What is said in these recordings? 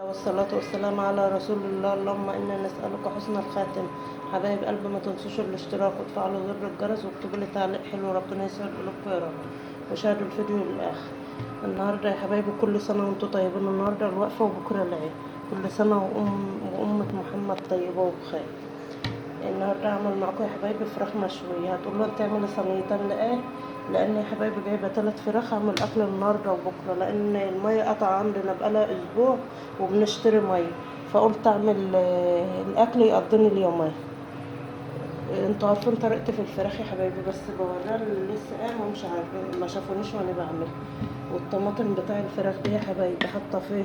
والصلاة والسلام على رسول الله. اللهم إنا نسألك حسن الخاتم. حبايب قلبي، ما تنسوش الاشتراك وتفعلوا زر الجرس واكتبوا لي تعليق حلو، ربنا يسعد قلوبكم يا رب، وشاهدوا الفيديو للآخر. النهارده يا حبايبي كل سنة وانتم طيبين. النهارده الوقفة وبكرة العيد. كل سنة وأمة محمد طيبة وبخير. النهارده هعمل معاكم يا حبايبي فراخ مشوية. هتقولوا تعملي صينيتين لإيه؟ لان يا حبايبي جايبه 3 فراخ اعمل اكل النهارده وبكره، لان الميه قطع عندنا بقالها اسبوع وبنشتري ميه، فقلت اعمل الاكل يقضيني اليومين. انتوا عارفين طريقتي في الفراخ يا حبايبي، بس بوريها اللي لسه قايمه مش عارفين ما شافونيش وانا بعمل. والطماطم بتاع الفراخ دي يا حبايبي حاطه فيه،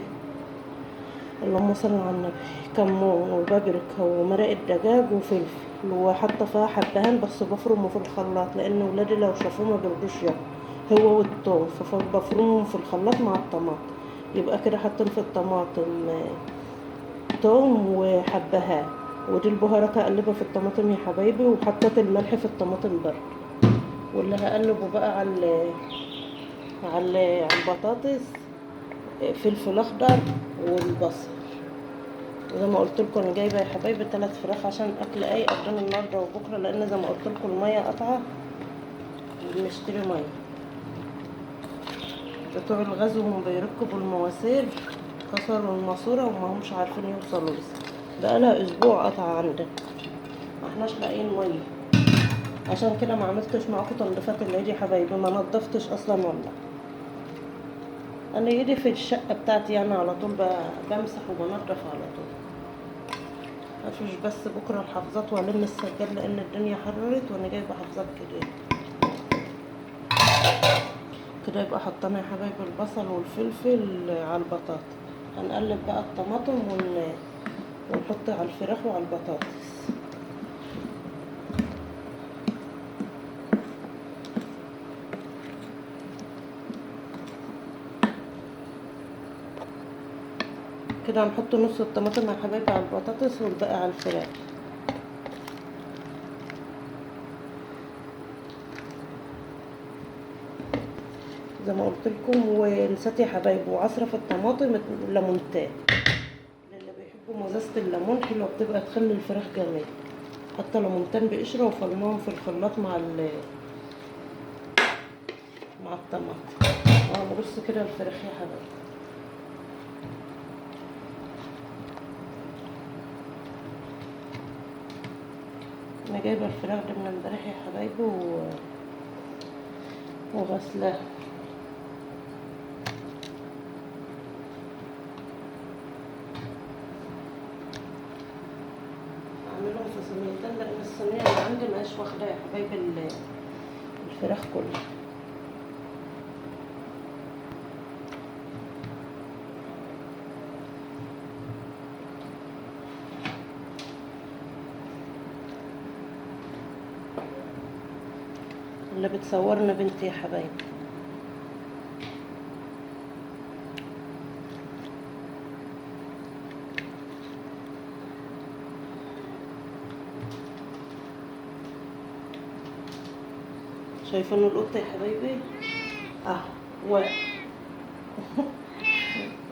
اللهم صل على النبي، كمون وبابريكا ومرق الدجاج وفلفل، وحاطه فيها حبهان بس بفرمه في الخلاط، لان ولادي لو شافوه ما بيرضوش ياكلوا، هو والثوم، فبفرمهم في الخلاط مع الطماطم. يبقى كده حاطين في الطماطم توم وحبهان، ودي البهارات هقلبها في الطماطم يا حبايبي، وحطيت الملح في الطماطم برضه. واللي هقلبه بقى على البطاطس، فلفل اخضر والبصل. وزي ما قلت لكم انا جايبه يا حبايبي 3 فراخ عشان اكل قدام النهارده وبكره، لان زي ما قلت لكم الميه قطعه وبنشتري ميه. بتوع الغزو هم بيركبوا المواسير، كسروا الماسوره وما همش عارفين يوصلوا لسه، بقالها اسبوع قطعه عندنا، ما احناش لاقيين ميه. عشان كده ما عملتش معاكم تنظيفات العيد يا حبايبي، ما نضفتش اصلا والله. انا ايدي في الشقه بتاعتي يعني على طول بمسح وبنضف على طول. مفيش بس بكره الحفاظات والم السجاد، لان الدنيا حررت وانا جايبه حفاظات كده. كده يبقى حطينا يا حبايبي البصل والفلفل على البطاطا. هنقلب بقى الطماطم ونحط على الفراخ وعلى البطاطس. كده هنحط نص الطماطم يا حبايبي على البطاطس والباقي على الفراخ. زي ما قلت لكم، ونسيت يا حبايبي وعصره في الطماطم ليمونتين، اللي بيحبوا مزازه الليمون حلوه بتبقى تخلي الفراخ جميله. حتى ليمونتين بقشره وفرماهم في الخلاط مع الطماطم. نرص كده الفراخ يا حبايبي. انا جايبه الفراخ دي من امبارح يا حبايبي وغسلاها. اعملهم في صينيتين، لان الصينيه اللي عندي مش واخده يا حبايبي الفراخ كلها. اللي بتصورنا بنتي يا حبايبي. شايفين القط يا حبايبي؟ هو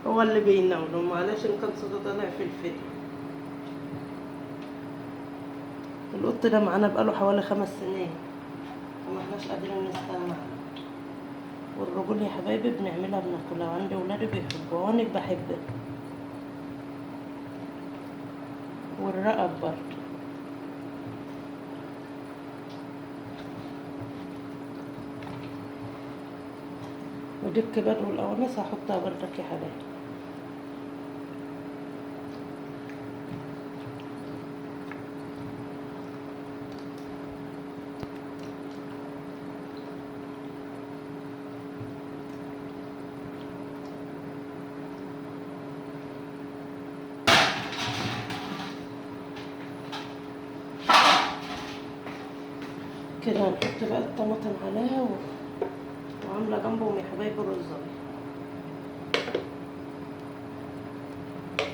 هو اللي بيناوله، معلش ان كان صوته طالع في الفيديو. القط ده معانا بقاله حوالي 5 سنين وما احناش قادرين نستغنى عنه. والرجول يا حبايبي بنعملها بناكلها، وعندي ولادي بيحبوها وانا بحبها. والرقب برضه. ودي الكبد والقوانص هحطها بردك يا حبايبي. كده هنحط بقى الطماطم عليها وعامله جنبهم يا حبايبي رز.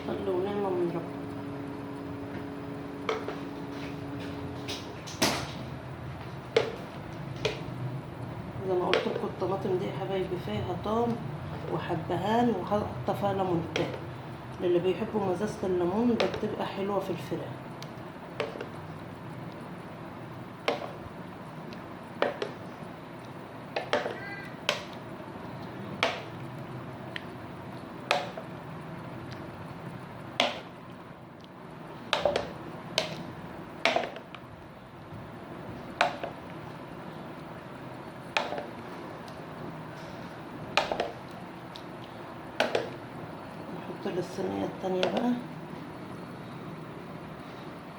فضل ونعمه من ربنا. زي ما قلت لكم الطماطم دي يا حبايبي فيها توم وحبهان وحاطه فيها ليمونتين، للي بيحبوا مزازة الليمون ده بتبقى حلوة في الفراخ. نحط للصينية التانية بقى.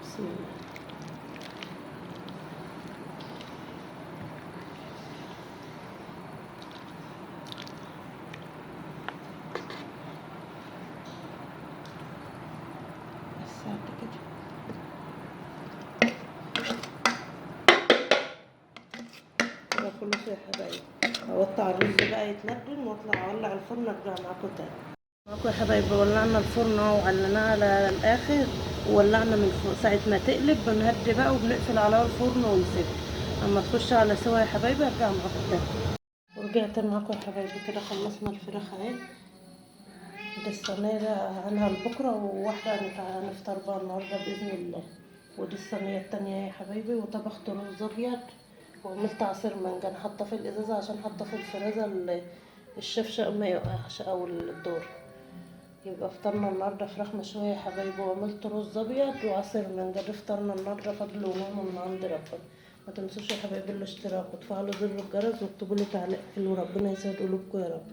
بسم الله. بس قد كده. كده خلص يا حبايبي. اوطي الرز بقى يتلبن واطلع اولع الفرن ارجع معاكم تاني. معاكم يا حبايبي ولعنا الفرن اهو وعلناه على الاخر وولعنا من فوق. ساعة ما تقلب بنهدي بقى وبنقفل على الفرن ونسيبه اما تخش على سوا يا حبايبي ارجع معاكم تاني. ورجعت معاكم يا حبايبي. كده خلصنا الفراخ اهي. دي الصينية ده عنها لبكرة وواحدة هنفطر بقى النهاردة بإذن الله. ودي الصينية التانية يا حبايبي. وطبخت رز أبيض وعملت عصير مانجا حاطة في الإزازة عشان حاطة في الفريزر الشفشق ما يقعش أو الدور. يبقى فطرنا النهاردة فراخ مشوية يا حبايبي وعملت رز أبيض وعصير مانجا. ده فطرنا النهاردة فضل ونعمة من عند ربنا. ما تنسوش يا حبايبي الاشتراك وتفعلوا زر الجرس واكتبوا لي تعليق حلو. ربنا يسعد قلوبكم يا رب.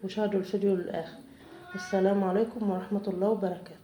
وشاهدوا الفيديو للآخر. السلام عليكم ورحمة الله وبركاته.